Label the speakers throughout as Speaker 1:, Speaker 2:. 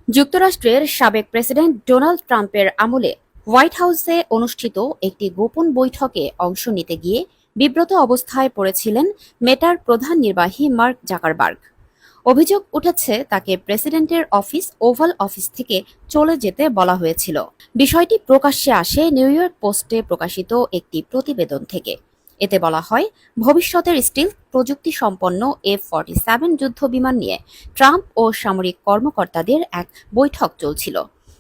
Speaker 1: যুক্তরাষ্ট্রের সাবেক president Donald ট্রাম্পের আমলে হোয়াইট হাউসে অনুষ্ঠিত একটি গোপন বৈঠকে অংশ নিতে গিয়ে বিব্রত অবস্থায় পড়েছিলেন মেটার প্রধান নির্বাহী মার্ক জাকারবার্গ। অভিযোগ উঠেছে তাকে প্রেসিডেন্টের অফিস ওভাল অফিস থেকে চলে যেতে বলা হয়েছিল। বিষয়টি প্রকাশ্যে আসে নিউ ইয়র্ক পোস্টে প্রকাশিত একটি প্রতিবেদন থেকে। এতে বলা হয়, ভবিষ্যতের স্টিল প্রযুক্তি সম্পন্ন F-47 যুদ্ধবিমান নিয়ে ট্রাম্প ও সামরিক কর্মকর্তাদের এক বৈঠক চলছিল।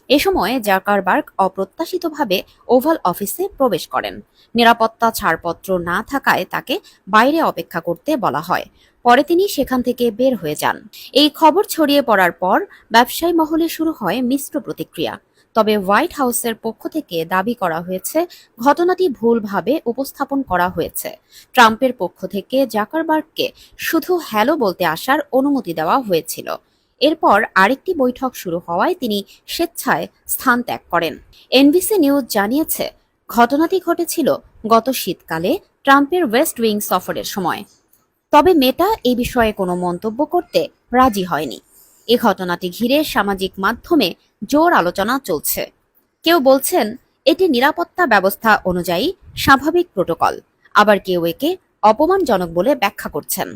Speaker 1: এ সময় জাকারবার্গ অপ্রত্যাশিতভাবে ওভাল অফিসে প্রবেশ করেন। নিরাপত্তা ছাড়পত্র না থাকায় তাকে বাইরে অপেক্ষা করতে বলা হয়। পরে তিনি সেখান থেকে বের হয়ে যান। এই খবর ছড়িয়ে পড়ার পর ব্যবসায়ী মহলে শুরু হয় মিশ্র প্রতিক্রিয়া। তবে হোয়াইট হাউসের পক্ষ থেকে দাবি করা হয়েছে ঘটনাটি ভুলভাবে উপস্থাপন করা হয়েছে। ট্রাম্পের পক্ষ থেকে জাকারবার্গকে শুধু হ্যালো বলতে আসার অনুমতি দেওয়া হয়েছিল। এরপর আরেকটি বৈঠক শুরু হওয়ায় তিনি স্বেচ্ছায় স্থান ত্যাগ করেন। এনবিসি নিউজ জানিয়েছে, ঘটনাটি ঘটেছিল গত শীতকালে ট্রাম্পের ওয়েস্ট উইং সফরের সময়। তবে মেটা এই বিষয়ে কোনো মন্তব্য করতে রাজি হয়নি। এ ঘটনাটি ঘিরে সামাজিক মাধ্যমে জোর আলোচনা চলছে। কেউ বলছেন এটি নিরাপত্তা ব্যবস্থা অনুযায়ী স্বাভাবিক প্রোটোকল, আবার কেউ একে অপমানজনক বলে ব্যাখ্যা করছেন।